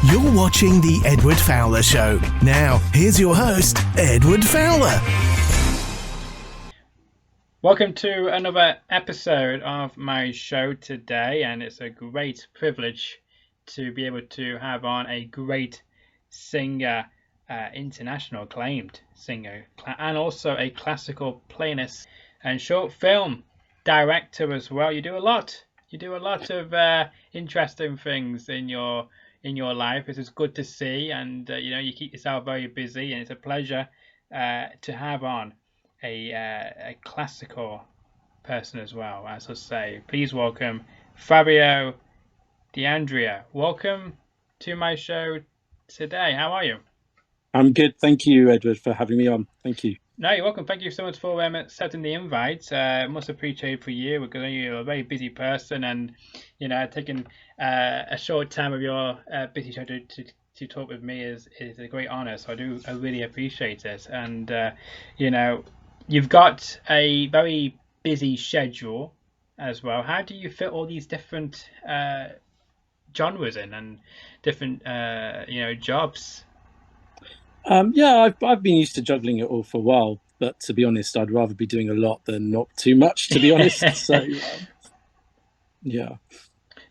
You're watching The Edward Fowler Show. Now, here's your host, Edward Fowler. Welcome to another episode of my show today, and it's a great privilege to be able to have on a great singer, international acclaimed singer, and also a classical pianist and short film director as well. You do a lot of interesting things in your life. This is good to see, and you keep yourself very busy, and it's a pleasure to have on a classical person as well. As I say, please welcome Fabio D'Andrea. Welcome to my show today. How are you? I'm good. Thank you, Edward, for having me on. Thank you. No, you're welcome. Thank you so much for accepting the invite. Much appreciated for you, because you're a very busy person, and taking a short time of your busy show to talk with me is a great honor. So I really appreciate it. And you've got a very busy schedule as well. How do you fit all these different genres in and different jobs? I've been used to juggling it all for a while, but to be honest, I'd rather be doing a lot than not too much, to be honest. So, yeah.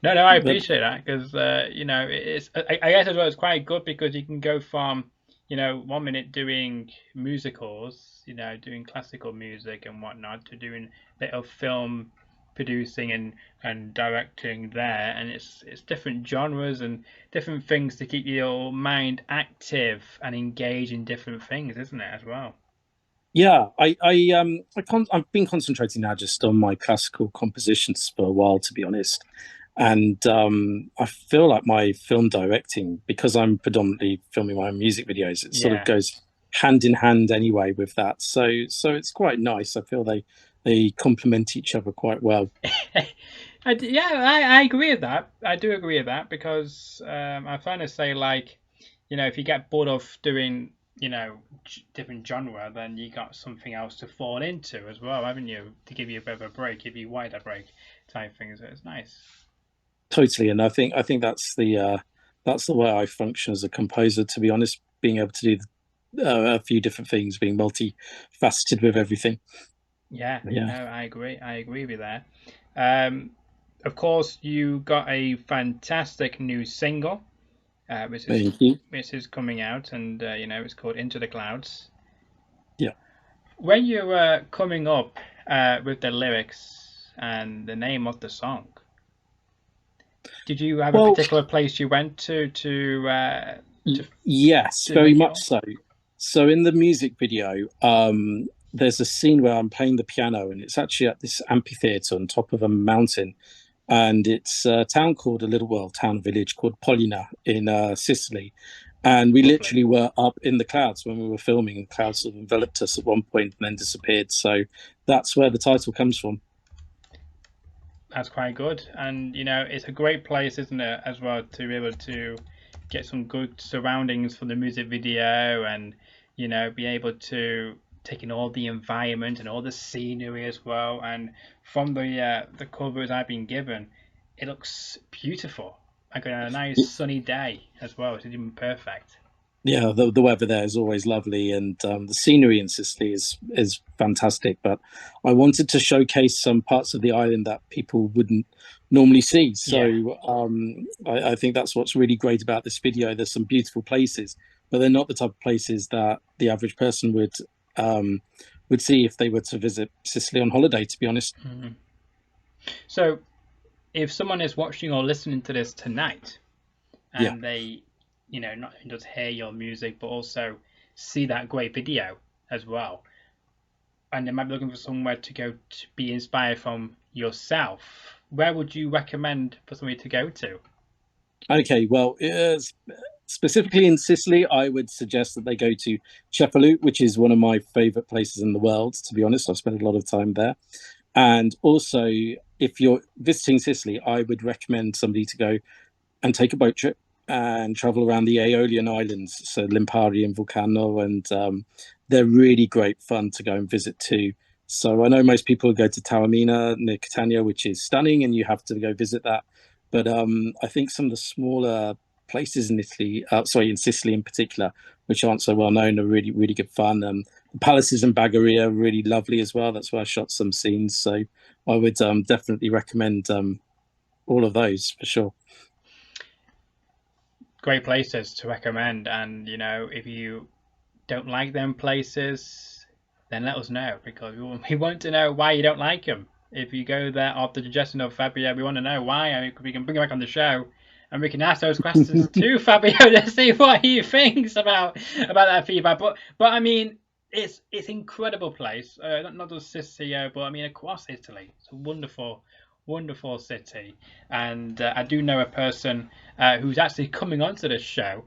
No, I appreciate that, because it's I guess as well it's quite good, because you can go from 1 minute doing musicals, doing classical music and whatnot, to doing a bit of film producing and directing there, and it's different genres and different things to keep your mind active and engaged in different things, isn't it, as well? Yeah, I've been concentrating now just on my classical compositions for a while, to be honest. And I feel like my film directing, because I'm predominantly filming my own music videos, it sort of goes hand in hand anyway with that. So it's quite nice. I feel they complement each other quite well. I agree with that. I do agree with that, because I'm trying to say, like, if you get bored of doing different genre, then you got something else to fall into as well, haven't you, to give you a bit of a break, give you wider break type things. So it's nice. Totally, and I think that's the way I function as a composer, to be honest, being able to do a few different things, being multifaceted with everything. Yeah. No, I agree with that. Of course, you got a fantastic new single, which is coming out, and it's called Into the Clouds. Yeah. When you were coming up with the lyrics and the name of the song, did you have a particular place you went to yes, very much so. So in the music video, there's a scene where I'm playing the piano, and it's actually at this amphitheater on top of a mountain, and it's a town village called Polina in Sicily, and we literally were up in the clouds when we were filming, and clouds sort of enveloped us at one point and then disappeared. So that's where the title comes from. That's quite good, and it's a great place, isn't it, as well, to be able to get some good surroundings for the music video, and be able to take in all the environment and all the scenery as well. And from the covers I've been given, it looks beautiful, like on a nice sunny day as well. It's even perfect. Yeah, the weather there is always lovely, and the scenery in Sicily is fantastic. But I wanted to showcase some parts of the island that people wouldn't normally see. So I think that's what's really great about this video. There's some beautiful places, but they're not the type of places that the average person would see if they were to visit Sicily on holiday, to be honest. Mm-hmm. So if someone is watching or listening to this tonight, and they not just hear your music, but also see that great video as well, and they might be looking for somewhere to go to be inspired from yourself, where would you recommend for somebody to go to? Okay, well, specifically in Sicily, I would suggest that they go to Cefalù, which is one of my favorite places in the world, to be honest. I've spent a lot of time there. And also, if you're visiting Sicily, I would recommend somebody to go and take a boat trip and travel around the Aeolian Islands, so Lipari and Vulcano, and they're really great fun to go and visit too. So I know most people go to Taormina near Catania, which is stunning, and you have to go visit that. But I think some of the smaller places in Italy, in Sicily in particular, which aren't so well known, are really, really good fun. The palaces in Bagheria are really lovely as well. That's where I shot some scenes. So I would definitely recommend all of those for sure. Great places to recommend, and if you don't like them places, then let us know, because we want to know why you don't like them. If you go there off the suggestion of Fabio, we want to know why, and we can bring you back on the show, and we can ask those questions to Fabio to see what he thinks about that feedback. But I mean, it's incredible place. Not just Sicily, but I mean across Italy. It's a wonderful city, and I do know a person who's actually coming onto this show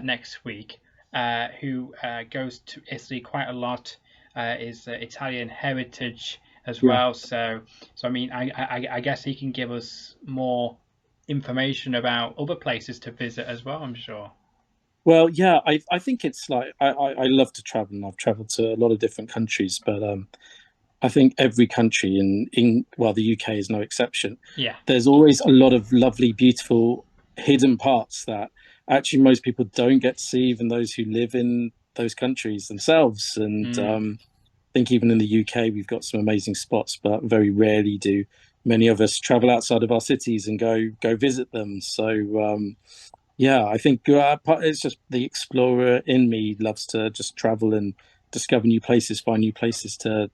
next week, who goes to Italy quite a lot, is Italian heritage as well. So I mean, I guess he can give us more information about other places to visit as well, I'm sure. Well, yeah, I think it's like I love to travel, and I've traveled to a lot of different countries, but I think every country in the UK is no exception. Yeah. There's always a lot of lovely, beautiful, hidden parts that actually most people don't get to see, even those who live in those countries themselves. And I think even in the UK, we've got some amazing spots, but very rarely do many of us travel outside of our cities and go visit them. So yeah, I think it's just the explorer in me loves to just travel and discover new places, find new places to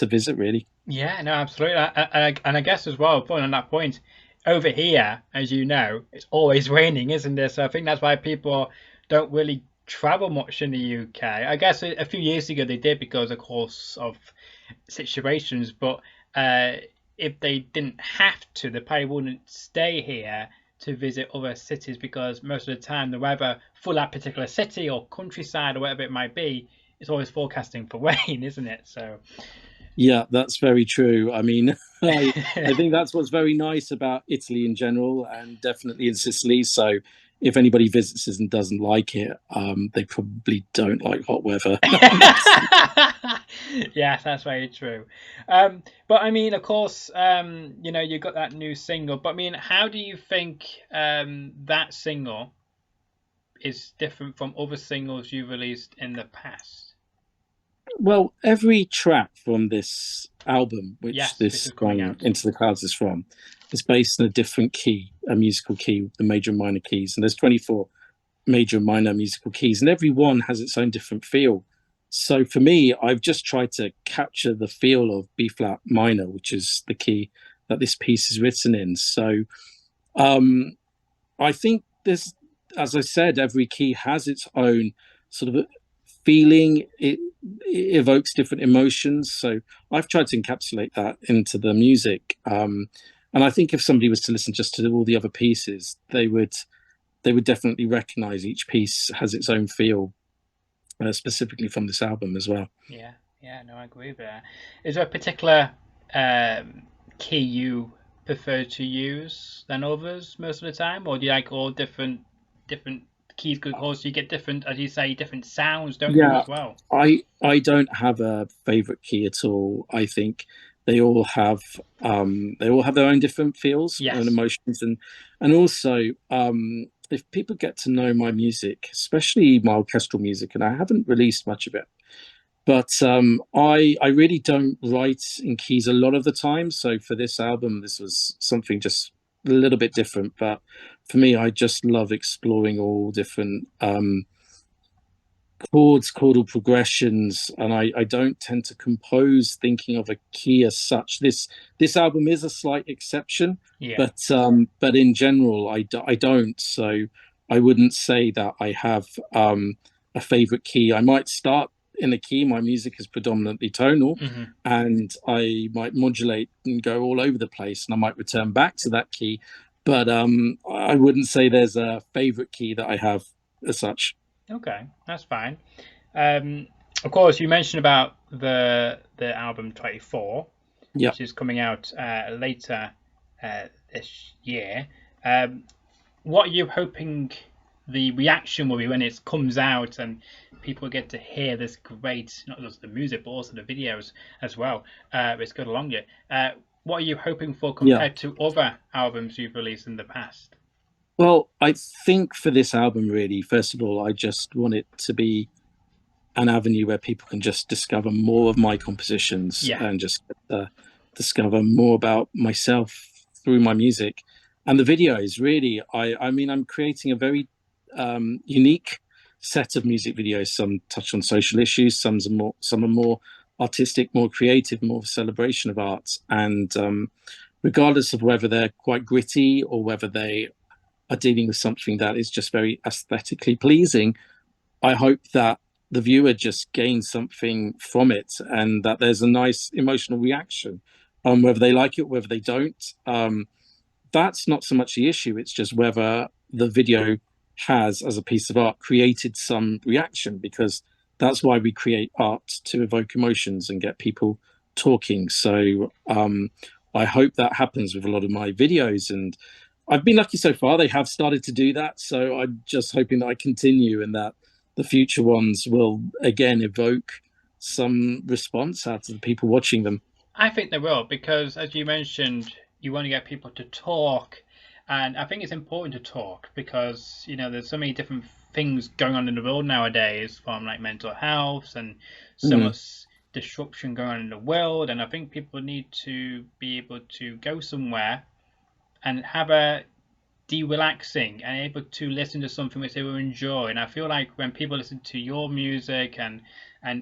visit, really. Yeah, no, absolutely. And I guess as well, point on that point, over here, as you know, it's always raining, isn't it? So I think that's why people don't really travel much in the UK. I guess a few years ago they did, because, of course, of situations. But if they didn't have to, they probably wouldn't stay here to visit other cities, because most of the time the weather for that particular city or countryside or whatever it might be is always forecasting for rain, isn't it? So. Yeah, that's very true. I mean, I think that's what's very nice about Italy in general, and definitely in Sicily. So if anybody visits us and doesn't like it, they probably don't like hot weather. Yes, that's very true. But I mean, of course, you got that new single. But I mean, how do you think that single is different from other singles you've released in the past? Well, every track from this album, which this is coming out. Into the Clouds is from, is based in a different key, a musical key, the major and minor keys. And there's 24 major and minor musical keys, and every one has its own different feel. So for me, I've just tried to capture the feel of B flat minor, which is the key that this piece is written in. So I think there's, as I said, every key has its own sort of feeling. It evokes different emotions. So I've tried to encapsulate that into the music. And I think if somebody was to listen just to all the other pieces, they would definitely recognize each piece has its own feel, specifically from this album as well. Yeah, no, I agree with that. Is there a particular key you prefer to use than others most of the time, or do you like all different keys? Because you get different, as you say, different sounds, don't you, as well? I don't have a favorite key at all. I think they all have their own different feels and emotions, and also if people get to know my music, especially my orchestral music, and I haven't released much of it, but I really don't write in keys a lot of the time. So for this album, this was something just a little bit different. But for me, I just love exploring all different chords, chordal progressions, and I don't tend to compose thinking of a key as such. This album is a slight exception, but in general, I don't. So I wouldn't say that I have a favorite key. I might start in a key. My music is predominantly tonal, and I might modulate and go all over the place, and I might return back to that key. But I wouldn't say there's a favorite key that I have as such. Okay, that's fine. Of course, you mentioned about the album 24, which is coming out later this year. What are you hoping the reaction will be when it comes out and people get to hear this great, not just the music, but also the videos as well? It's good along it. What are you hoping for compared to other albums you've released in the past? Well, I think for this album, really, first of all, I just want it to be an avenue where people can just discover more of my compositions Yeah, and just discover more about myself through my music and the videos. Really, I mean, I'm creating a very unique set of music videos. Some touch on social issues, some are more artistic, more creative, more of a celebration of art. And regardless of whether they're quite gritty or whether they are dealing with something that is just very aesthetically pleasing, I hope that the viewer just gains something from it and that there's a nice emotional reaction, whether they like it, whether they don't. That's not so much the issue. It's just whether the video has, as a piece of art, created some reaction, because that's why we create art, to evoke emotions and get people talking. So I hope that happens with a lot of my videos. And I've been lucky so far. They have started to do that. So I'm just hoping that I continue and that the future ones will again evoke some response out of the people watching them. I think they will, because as you mentioned, you want to get people to talk, and I think it's important to talk because there's so many different things going on in the world nowadays, from like mental health and so Mm. much disruption going on in the world, and I think people need to be able to go somewhere and have a de-relaxing and able to listen to something which they will enjoy. And I feel like when people listen to your music and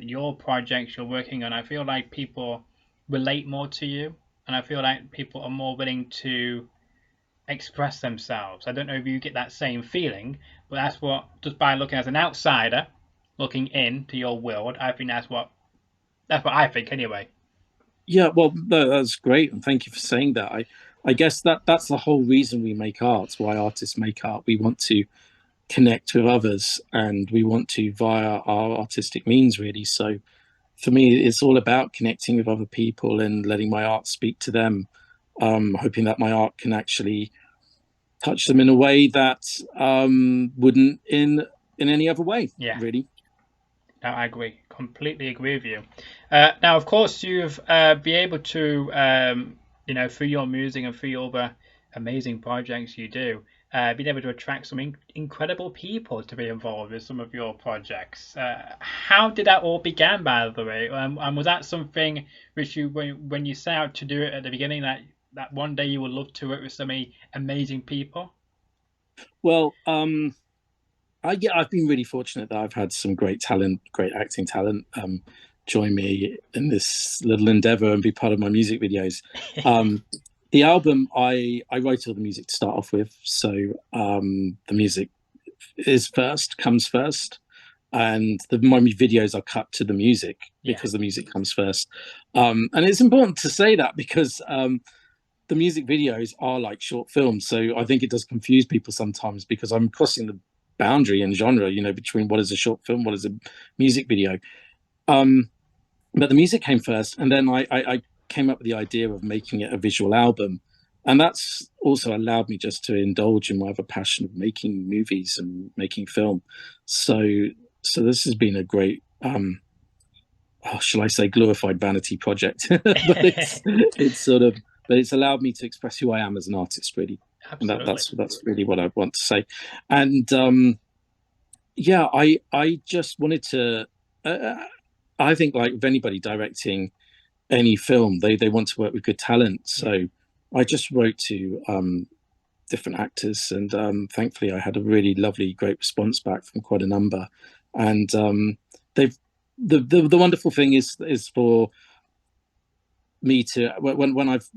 your projects you're working on, I feel like people relate more to you, and I feel like people are more willing to express themselves. I don't know if you get that same feeling, but that's what, just by looking as an outsider looking into your world, I think that's what I think anyway. Yeah, well, that's great, and thank you for saying that. I guess that's the whole reason we make art. Why artists make art. We want to connect with others, and we want to via our artistic means, really. So for me, it's all about connecting with other people and letting my art speak to them. Hoping that my art can actually touch them in a way that wouldn't in any other way, Yeah. really. No, I agree. Completely agree with you. Now, of course, you've be able to, through your music and through all the amazing projects you do, been able to attract some incredible people to be involved with some of your projects. How did that all begin, by the way? And was that something which you, when you set out to do it at the beginning, that one day you would love to work with so many amazing people? Well, I've been really fortunate that I've had some great talent, great acting talent, join me in this little endeavor and be part of my music videos. Um, the album, I wrote all the music to start off with, so the music comes first, and my videos are cut to the music Yeah, because the music comes first. And it's important to say that because the music videos are like short films. So I think it does confuse people sometimes because I'm crossing the boundary in genre, between what is a short film, what is a music video. Um, but the music came first, and then I came up with the idea of making it a visual album. And that's also allowed me just to indulge in my other passion of making movies and making film. So this has been a great shall I say glorified vanity project, but it's sort of, but it's allowed me to express who I am as an artist, really, and absolutely. that's really what I want to say. And yeah, I just wanted to. I think, like with anybody directing any film, they want to work with good talent. Yeah. So I just wrote to different actors, and thankfully I had a really lovely, great response back from quite a number. And they've the wonderful thing is for me to, when I've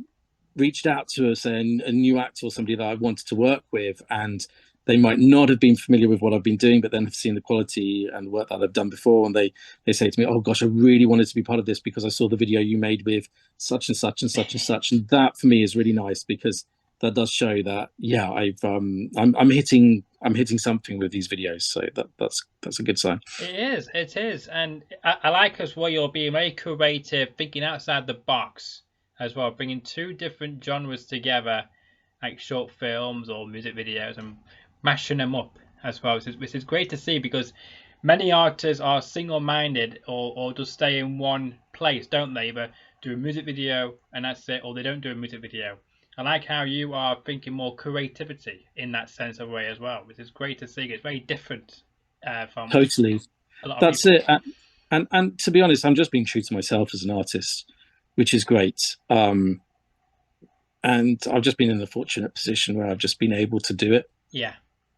reached out to, say, a new actor or somebody that I wanted to work with, and they might not have been familiar with what I've been doing, but then have seen the quality and work that I've done before, and they say to me, "Oh gosh, I really wanted to be part of this because I saw the video you made with such and such and such and such," and that for me is really nice because that does show that, yeah, I'm hitting something with these videos, so that's a good sign. It is, and I like as well. You're being very creative, thinking outside the box as well, bringing two different genres together, like short films or music videos, and mashing them up as well, which is great to see because many artists are single-minded or just stay in one place, don't they? Either do a music video and that's it, or they don't do a music video. I like how you are thinking more creativity in that sense of way as well, which is great to see. It's very different from Totally. a lot of That's people. it. And to be honest, I'm just being true to myself as an artist, which is great. And I've just been in a fortunate position where I've just been able to do it Yeah.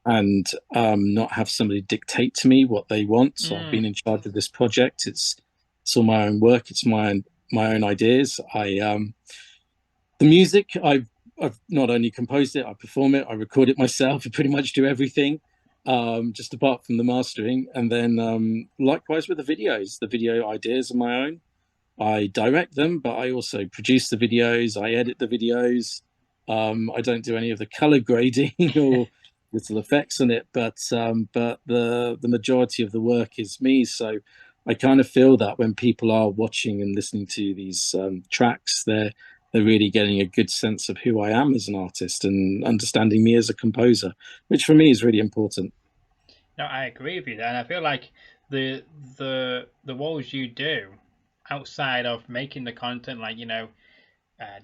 and not have somebody dictate to me what they want. So I've Mm. been in charge of this project. It's all my own work. It's my own ideas. The music I've not only composed it, I perform it, I record it myself. I pretty much do everything, just apart from the mastering. And then likewise with the video ideas are my own. I direct them, but I also produce the videos. I edit the videos. I don't do any of the color grading or little effects on it, but the majority of the work is me. So I kind of feel that when people are watching and listening to these tracks, they're really getting a good sense of who I am as an artist and understanding me as a composer, which for me is really important. No, I agree with you there, and I feel like the roles you do outside of making the content, like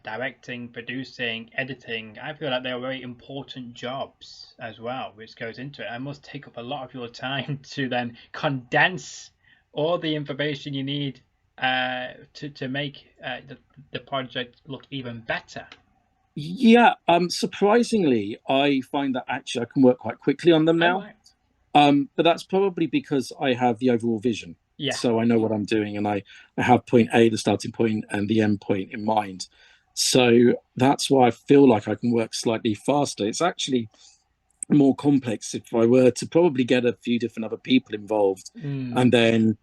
directing, producing, editing, I feel like they're very important jobs as well, which goes into it. I must take up a lot of your time to then condense all the information you need to make the project look even better. Yeah, surprisingly, I find that actually I can work quite quickly on them Oh, now. right. But that's probably because I have the overall vision. Yeah. So I know what I'm doing and I have point A, the starting point, and the end point in mind. So that's why I feel like I can work slightly faster. It's actually more complex if I were to probably get a few different other people involved and then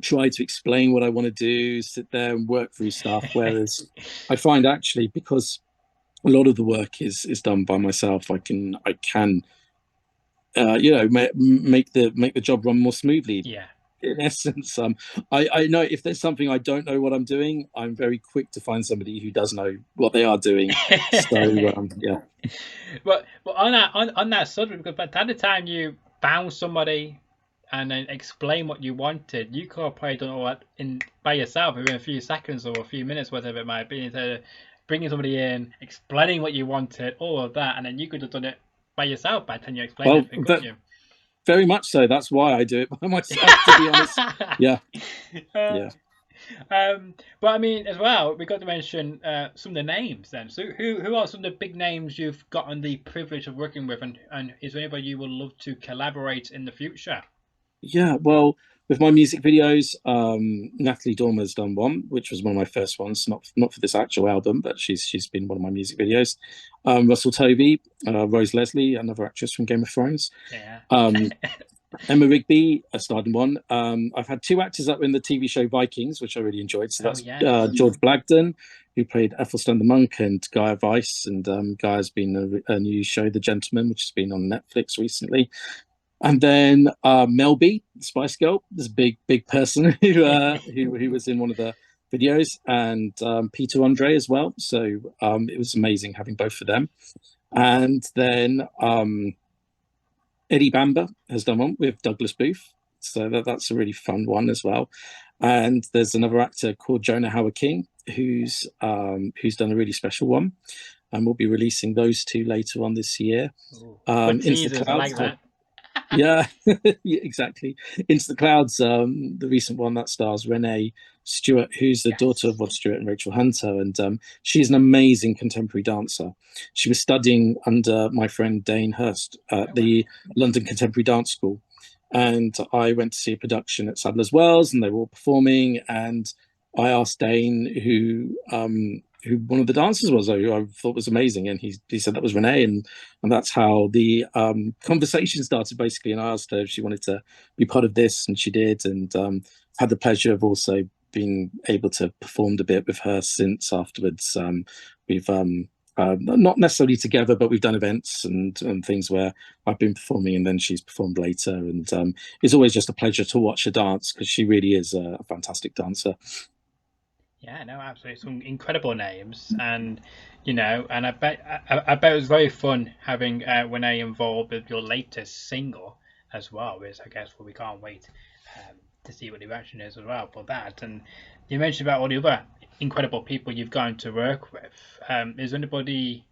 try to explain what I want to do, sit there and work through stuff. Whereas I find actually because a lot of the work is done by myself, I can make the job run more smoothly. Yeah. In essence, I know if there's something I don't know what I'm doing, I'm very quick to find somebody who does know what they are doing. So yeah. But on that subject, because by the time you found somebody and then explain what you wanted, you could have probably done all that by yourself within a few seconds or a few minutes, whatever it might be. Instead of bringing somebody in, explaining what you wanted, all of that, and then you could have done it by yourself by the time you explained Well, everything, couldn't you? very much so. That's why I do it by myself, to be honest. Yeah. Yeah. But I mean, as well, we got to mention some of the names then. So, who are some of the big names you've gotten the privilege of working with, and is there anybody you would love to collaborate in the future? Yeah, well, with my music videos, Natalie Dormer's done one, which was one of my first ones, not for this actual album, but she's been one of my music videos. Russell Tovey, Rose Leslie, another actress from Game of Thrones. Yeah. Emma Rigby, I starred in one. I've had two actors that were in the TV show Vikings, which I really enjoyed. So that's George Blagden, who played Ethelstan the Monk, and Guy Weiss. And Guy has been a new show, The Gentleman, which has been on Netflix recently. And then Mel B, the Spice Girl, this big person who was in one of the videos, and Peter Andrea as well. So it was amazing having both of them. And then Eddie Bamber has done one with Douglas Booth, so that's a really fun one as well. And there's another actor called Jonah Howard King who's done a really special one, and we'll be releasing those two later on this year. Into the Clouds, I like that. Yeah, yeah, exactly. Into the Clouds, the recent one that stars Renee, Stewart, who's the daughter of Rod Stewart and Rachel Hunter, and she's an amazing contemporary dancer. She was studying under my friend Dane Hurst at the London Contemporary Dance School, and I went to see a production at Sadler's Wells, and they were all performing, and I asked Dane who one of the dancers was, who I thought was amazing, and he said that was Renee, and that's how the conversation started basically. And I asked her if she wanted to be part of this, and she did, and had the pleasure of also being able to perform a bit with her since afterwards. We've not necessarily together, but we've done events and things where I've been performing and then she's performed later, and it's always just a pleasure to watch her dance because she really is a fantastic dancer. Yeah, no, absolutely. Some incredible names, and and I bet it was very fun having Renee involved with your latest single as well, which I guess we can't wait to see what the reaction is as well for that. And you mentioned about all the other incredible people you've gone to work with. Is there anybody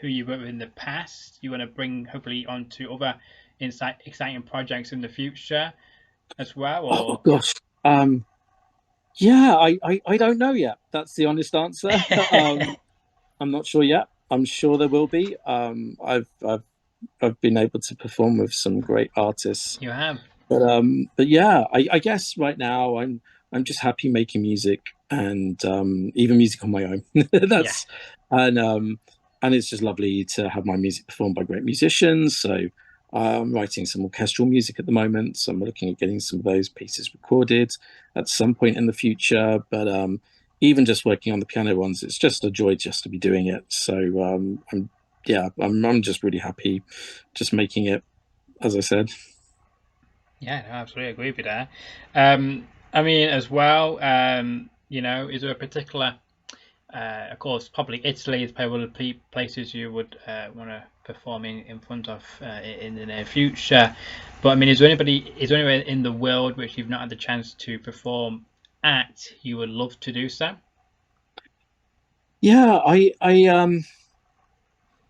who you worked with in the past you want to bring hopefully onto other exciting projects in the future as well? Or Oh gosh. Yeah, I don't know yet. That's the honest answer. I'm not sure yet. I'm sure there will be. I've been able to perform with some great artists, you have. but yeah, I guess right now I'm just happy making music and even music on my own. Yeah. That's and it's just lovely to have my music performed by great musicians. So I'm writing some orchestral music at the moment, so I'm looking at getting some of those pieces recorded at some point in the future. But even just working on the piano ones, it's just a joy just to be doing it. So I'm just really happy just making it, as I said. Yeah, no, I absolutely agree with you there. I mean, as well, is there a particular, of course, probably Italy is probably one of the places you would want to perform in front of in the near future. But I mean, is there anywhere in the world which you've not had the chance to perform at you would love to do so? Yeah, I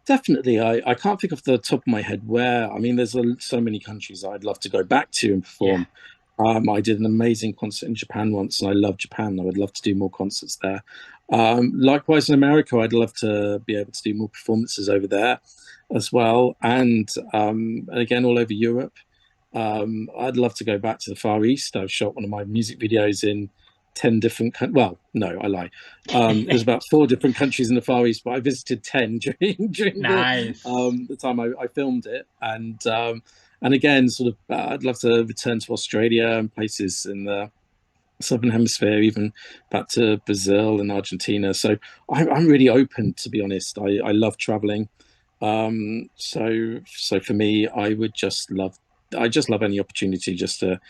definitely. I can't think off the top of my head where. I mean, there's so many countries I'd love to go back to and Yeah. perform. I did an amazing concert in Japan once, and I love Japan. I would love to do more concerts there. Likewise, in America, I'd love to be able to do more performances over there as well. And again, all over Europe. I'd love to go back to the Far East. I've shot one of my music videos in 10 different well, no, I lie. There's about 4 different countries in the Far East, but I visited 10 during Nice. the time I filmed it. And again, sort of, I'd love to return to Australia and places in the Southern Hemisphere, even back to Brazil and Argentina. So I'm really open, to be honest. I love traveling. So for me, I just love any opportunity just to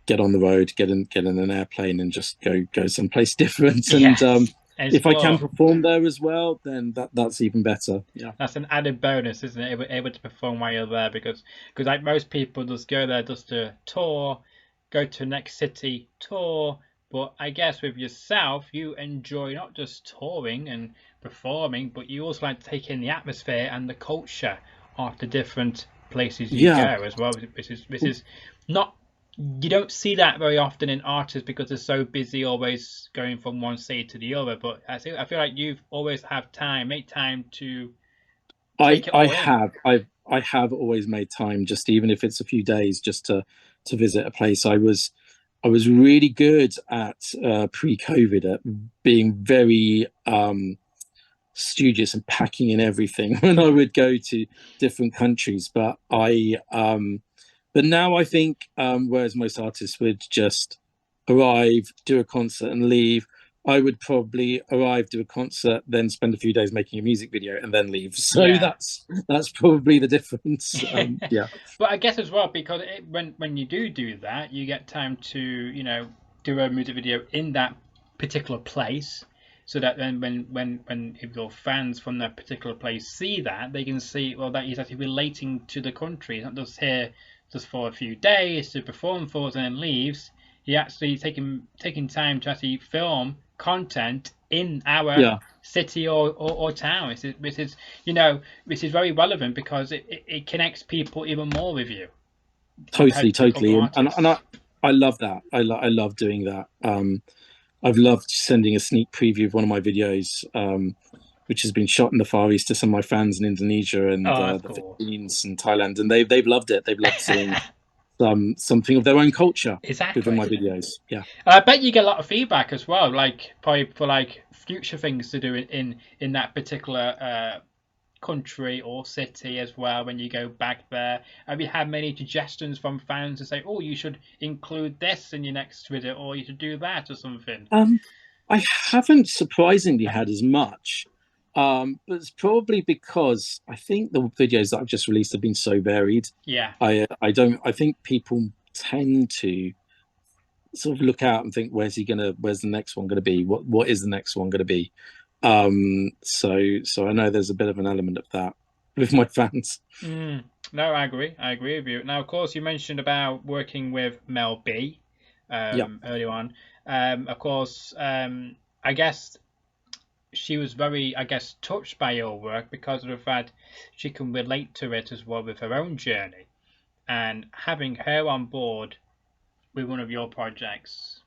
get on the road, get in an airplane, and just go someplace different. And Yes. if I can perform there as well, then that's even better. Yeah, that's an added bonus, isn't it? Able to perform while you're there because like most people just go there just to tour, go to next city, tour. But I guess with yourself, you enjoy not just touring and performing, but you also like to take in the atmosphere and the culture of the different places you yeah, go as well. This is not you don't see that very often in artists because they're so busy always going from one city to the other. But I feel like you've always make time to take it I all in. have I have always made time, just even if it's a few days, just to visit a place. I was really good at pre-COVID at being very studious and packing in everything when I would go to different countries. But now I think, whereas most artists would just arrive, do a concert, and leave, I would probably arrive, do a concert, then spend a few days making a music video, and then leave. So Yeah. that's probably the difference. Yeah, But I guess as well because when you do that, you get time to do a music video in that particular place, so that then when if your fans from that particular place see that, they can see well that he's actually relating to the country. He's not just here just for a few days to perform for us and then leaves. He actually taking time to actually film content in our yeah, city or town. Which is very relevant because it connects people even more with you compared to other totally, and artists. I love that. I love doing that. I've loved sending a sneak preview of one of my videos, which has been shot in the Far East, to some of my fans in Indonesia and Oh, that's the cool. Philippines and Thailand, and they've loved it. They've loved seeing something of their own culture within my Exactly. videos. Yeah. I bet you get a lot of feedback as well, like probably for like future things to do in that particular country or city as well when you go back there. Have you had many suggestions from fans to say, oh, you should include this in your next video or you should do that or something? I haven't surprisingly had as much, but it's probably because I think the videos that I've just released have been so varied. Yeah. I don't. I think people tend to sort of look out and think, where's the next one gonna be? What is the next one gonna be? So I know there's a bit of an element of that with my fans. No, I agree. I agree with you. Now, of course, you mentioned about working with Mel B. Yeah. earlier on. Of course, I guess she was very, I guess, touched by your work because of the fact she can relate to it as well with her own journey. And having her on board with one of your projects,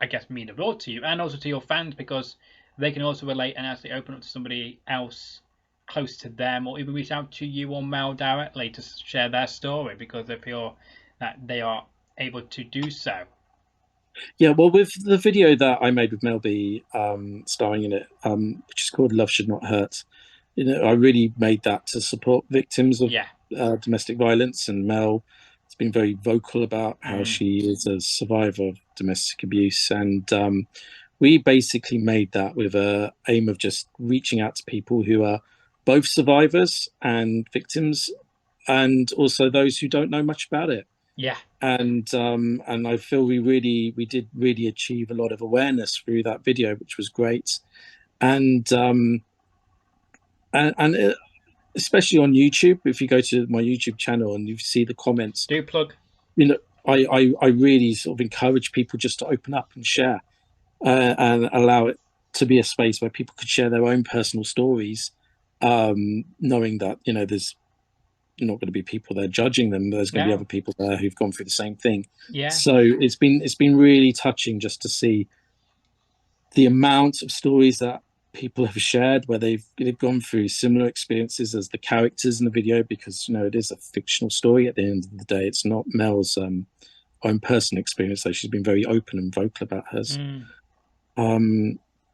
I guess, mean a lot to you and also to your fans because they can also relate and actually open up to somebody else close to them or even reach out to you or Mel directly to share their story because they feel that they are able to do so. Yeah, well, with the video that I made with Mel B, starring in it, which is called "Love Should Not Hurt," I really made that to support victims of Yeah. domestic violence, and Mel has been very vocal about how she is a survivor of domestic abuse, and we basically made that with a aim of just reaching out to people who are both survivors and victims, and also those who don't know much about it. Yeah. And I feel we did really achieve a lot of awareness through that video, which was great. And especially on YouTube, if you go to my YouTube channel and you see the comments, Do plug. I really sort of encourage people just to open up and share, and allow it to be a space where people could share their own personal stories, knowing that there's not going to be people there judging them. There's going to be other people there who've gone through the same thing. Yeah. So it's been really touching just to see the amount of stories that people have shared where they've gone through similar experiences as the characters in the video, because it is a fictional story at the end of the day. It's not Mel's own personal experience, though she's been very open and vocal about hers.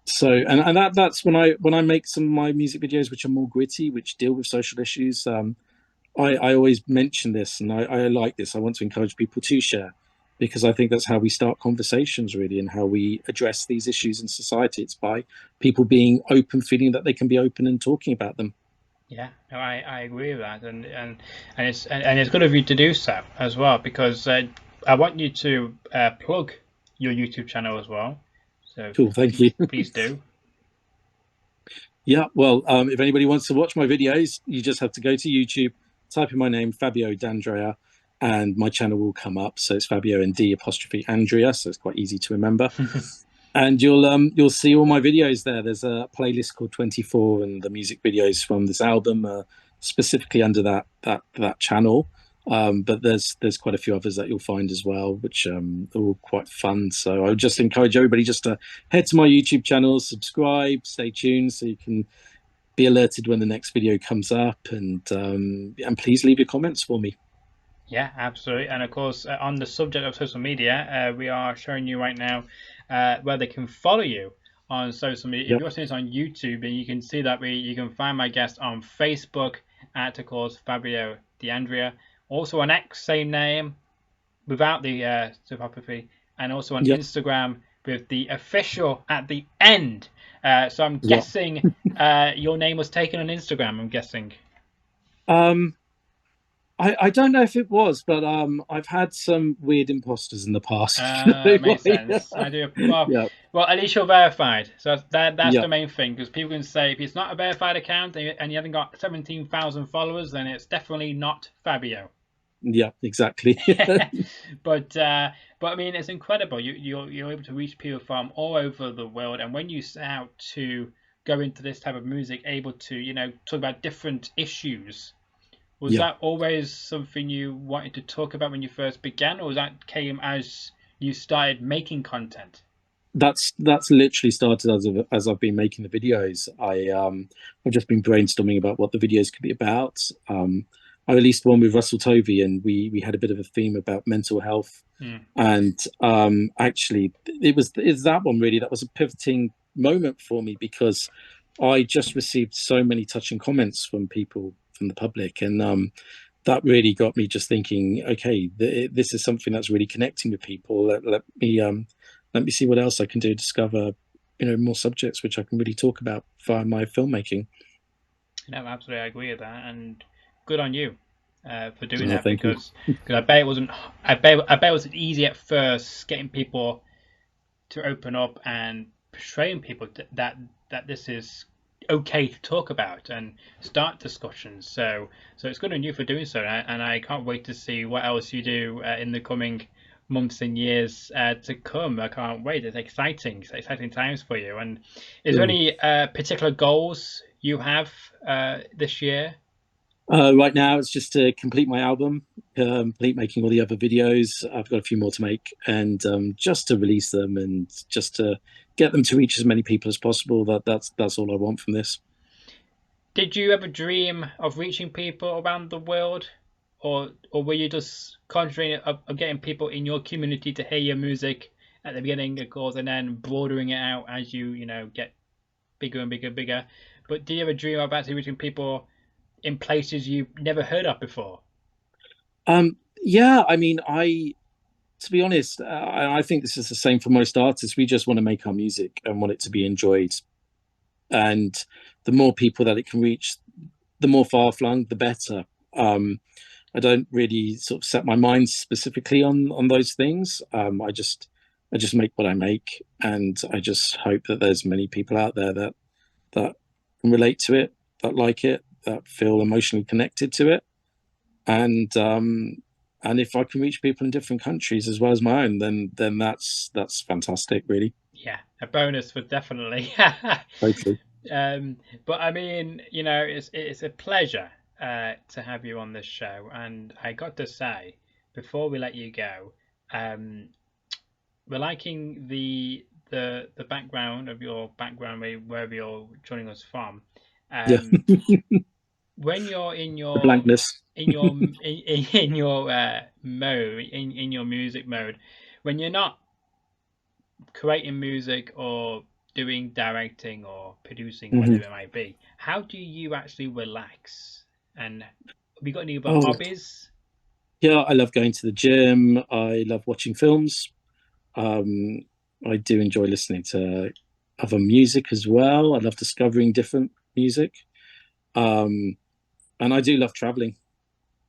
So and that's when I make some of my music videos which are more gritty, which deal with social issues. I always mention this, and I like this. I want to encourage people to share, because I think that's how we start conversations, really, and how we address these issues in society. It's by people being open, feeling that they can be open and talking about them. Yeah, no, I agree with that, and it's good of you to do so as well, because I want you to plug your YouTube channel as well. So cool, thank you. Please do. Yeah, well, if anybody wants to watch my videos, you just have to go to YouTube, type in my name, Fabio D'Andrea, and my channel will come up. So it's Fabio and D''Andrea, so it's quite easy to remember. And you'll see all my videos there. There's a playlist called 24, and the music videos from this album are specifically under that channel. But there's quite a few others that you'll find as well, which are all quite fun. So I would just encourage everybody just to head to my YouTube channel, subscribe, stay tuned, so you can be alerted when the next video comes up, and please leave your comments for me. Yeah, absolutely. And of course, on the subject of social media, we are showing you right now where they can follow you on social media. If you're watching this on YouTube, and you can see that you can find my guest on Facebook at, of course, Fabio D'Andrea. Also on X, same name, without the typography, and also on Instagram with the official at the end. So I'm guessing your name was taken on Instagram, I'm guessing. I don't know if it was, but I've had some weird imposters in the past. Makes sense. I do. Well, at least you're verified. So that's the main thing, because people can say if it's not a verified account and you haven't got 17,000 followers, then it's definitely not Fabio. Yeah, exactly. But I mean, it's incredible. You're able to reach people from all over the world, and when you set out to go into this type of music, able to talk about different issues. Was that always something you wanted to talk about when you first began, or was that came as you started making content? That's literally started as I've been making the videos. I've just been brainstorming about what the videos could be about. I released one with Russell Tovey, and we had a bit of a theme about mental health. And actually, it's that one really that was a pivoting moment for me, because I just received so many touching comments from people, from the public, and that really got me just thinking, okay, this is something that's really connecting with people. Let me see what else I can do to discover more subjects which I can really talk about via my filmmaking. No, absolutely, I agree with that, and good on you for doing that, Thank you. because I bet it wasn't it wasn't easy at first getting people to open up and persuading people that this is okay to talk about and start discussions. So it's good on you for doing so, and I can't wait to see what else you do in the coming months and years to come. I can't wait. It's exciting times for you. And is there any particular goals you have this year? Right now, it's just to complete my album, complete making all the other videos. I've got a few more to make, and just to release them, and just to get them to reach as many people as possible. That's all I want from this. Did you ever dream of reaching people around the world, or were you just concentrating of getting people in your community to hear your music at the beginning, of course, and then broadening it out as you get bigger and bigger and bigger? But did you ever dream of actually reaching people in places you've never heard of before? Yeah, I mean, to be honest, I think this is the same for most artists. We just want to make our music and want it to be enjoyed, and the more people that it can reach, the more far flung, the better. I don't really sort of set my mind specifically on those things. I just make what I make, and I just hope that there's many people out there that can relate to it, that like it, that feel emotionally connected to it, and if I can reach people in different countries as well as my own, then that's fantastic, really. Yeah, a bonus for definitely. Hopefully. But I mean, it's a pleasure to have you on this show, and I got to say before we let you go, we're liking the background of your background, wherever you're joining us from. Yeah. When you're in The your blankness. in your in your mode, in your music mode, when you're not creating music or doing directing or producing, whatever it might be, how do you actually relax? And have you got any other hobbies? Yeah, I love going to the gym. I love watching films. I do enjoy listening to other music as well. I love discovering different music. And I do love traveling.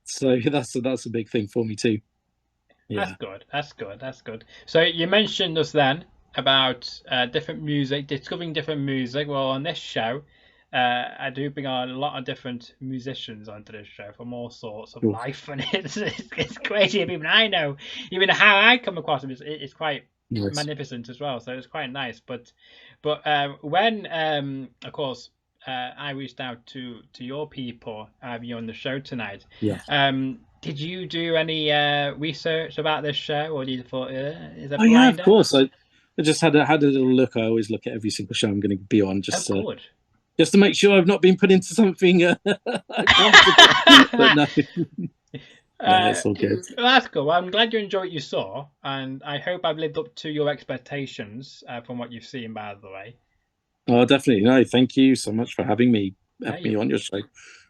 So that's a big thing for me too. Yeah. That's good. That's good. That's good. So you mentioned us then about different music, discovering different music. Well, on this show, I do bring on a lot of different musicians onto this show from all sorts of life, and it's crazy. Even I know, even how I come across them, it's quite magnificent as well. So it's quite nice. But when of course I reached out to your people, have you on the show tonight? Yeah. Did you do any research about this show, or did you thought is a blinder? Yeah, of course. I just had a little look. I always look at every single show I'm going to be on, just to make sure I've not been put into something but no. No, it's all good. Well, that's cool. Well, I'm glad you enjoyed what you saw, and I hope I've lived up to your expectations from what you've seen, by the way. Oh, definitely. No, thank you so much for having me on your show.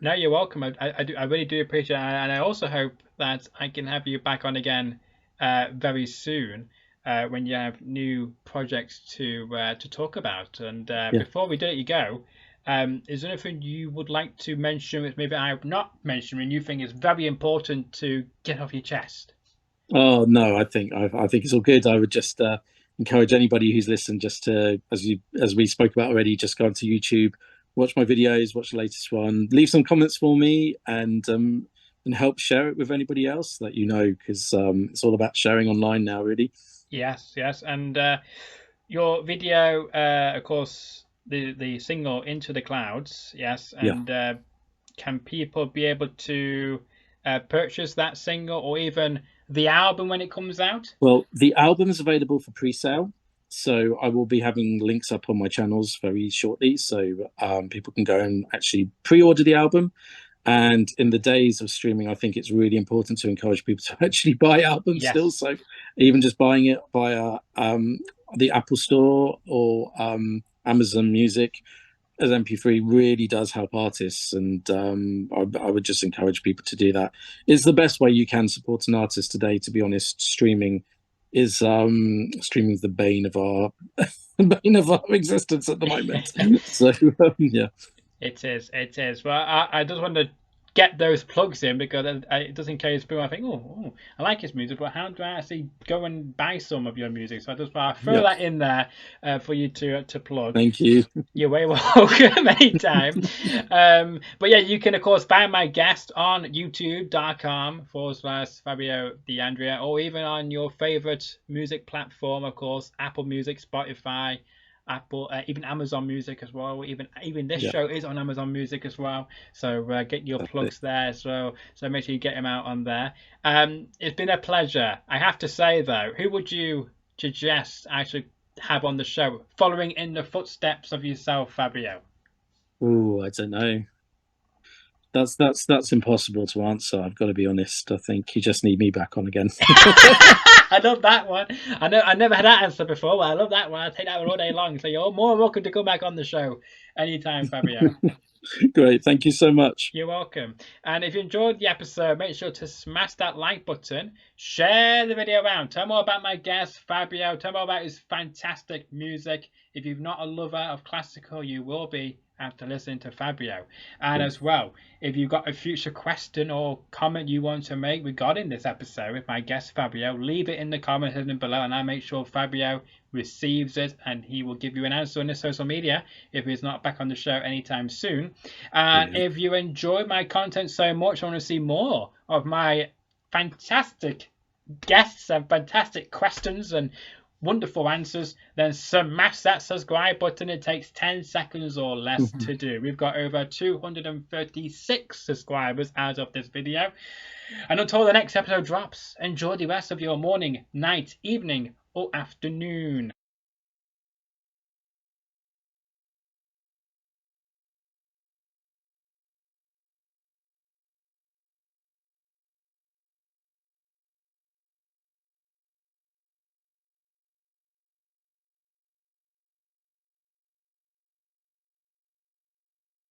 No, you're welcome. I really do appreciate it, and I also hope that I can have you back on again very soon when you have new projects to talk about. And before we do let you go, is there anything you would like to mention that maybe I've not mentioned and you think is very important to get off your chest? Oh no, I think it's all good. I would just encourage anybody who's listened just to, as we spoke about already, just go onto YouTube, watch my videos, watch the latest one, leave some comments for me, and help share it with anybody else that you know, because it's all about sharing online now, really. Yes, and your video, of course, the single "Into the Clouds," yes, and can people be able to purchase that single or even the album when it comes out? Well, the album is available for pre-sale, so I will be having links up on my channels very shortly, so people can go and actually pre-order the album. And in the days of streaming, I think it's really important to encourage people to actually buy albums still. So even just buying it via the Apple Store or Amazon Music as MP3 really does help artists, and I would just encourage people to do that. It's the best way you can support an artist today, to be honest. Streaming is the bane of our existence at the moment. So yeah. It is. Well, I just want to get those plugs in, because it does encourage people. I think, oh, I like his music, but how do I actually go and buy some of your music? So I just want to throw that in there for you to plug. Thank you. You're way welcome anytime. But yeah, you can of course find my guest on youtube.com/Fabio D'Andrea, or even on your favorite music platform, of course, Apple Music, Spotify, Apple, even Amazon Music as well. Even this show is on Amazon Music as well. So get your plugs there. So make sure you get them out on there. It's been a pleasure. I have to say though, who would you suggest I should have on the show, following in the footsteps of yourself, Fabio? Oh, I don't know. That's impossible to answer. I've got to be honest. I think you just need me back on again. I love that one. I know I never had that answer before, but I love that one. I take that one all day long. So you're more than welcome to come back on the show anytime, Fabio. Great, thank you so much. You're welcome. And if you enjoyed the episode, make sure to smash that like button, share the video around, tell more about my guest Fabio, tell more about his fantastic music. If you're not a lover of classical, you will be after listening to Fabio. And as well, if you've got a future question or comment you want to make regarding this episode with my guest Fabio, leave it in the comment section below, and I'll make sure Fabio receives it, and he will give you an answer on his social media if he's not back on the show anytime soon. And if you enjoy my content so much, I want to see more of my fantastic guests and fantastic questions and wonderful answers, then smash that subscribe button. It takes 10 seconds or less to do. We've got over 236 subscribers as of this video. And until the next episode drops, enjoy the rest of your morning, night, evening, or afternoon.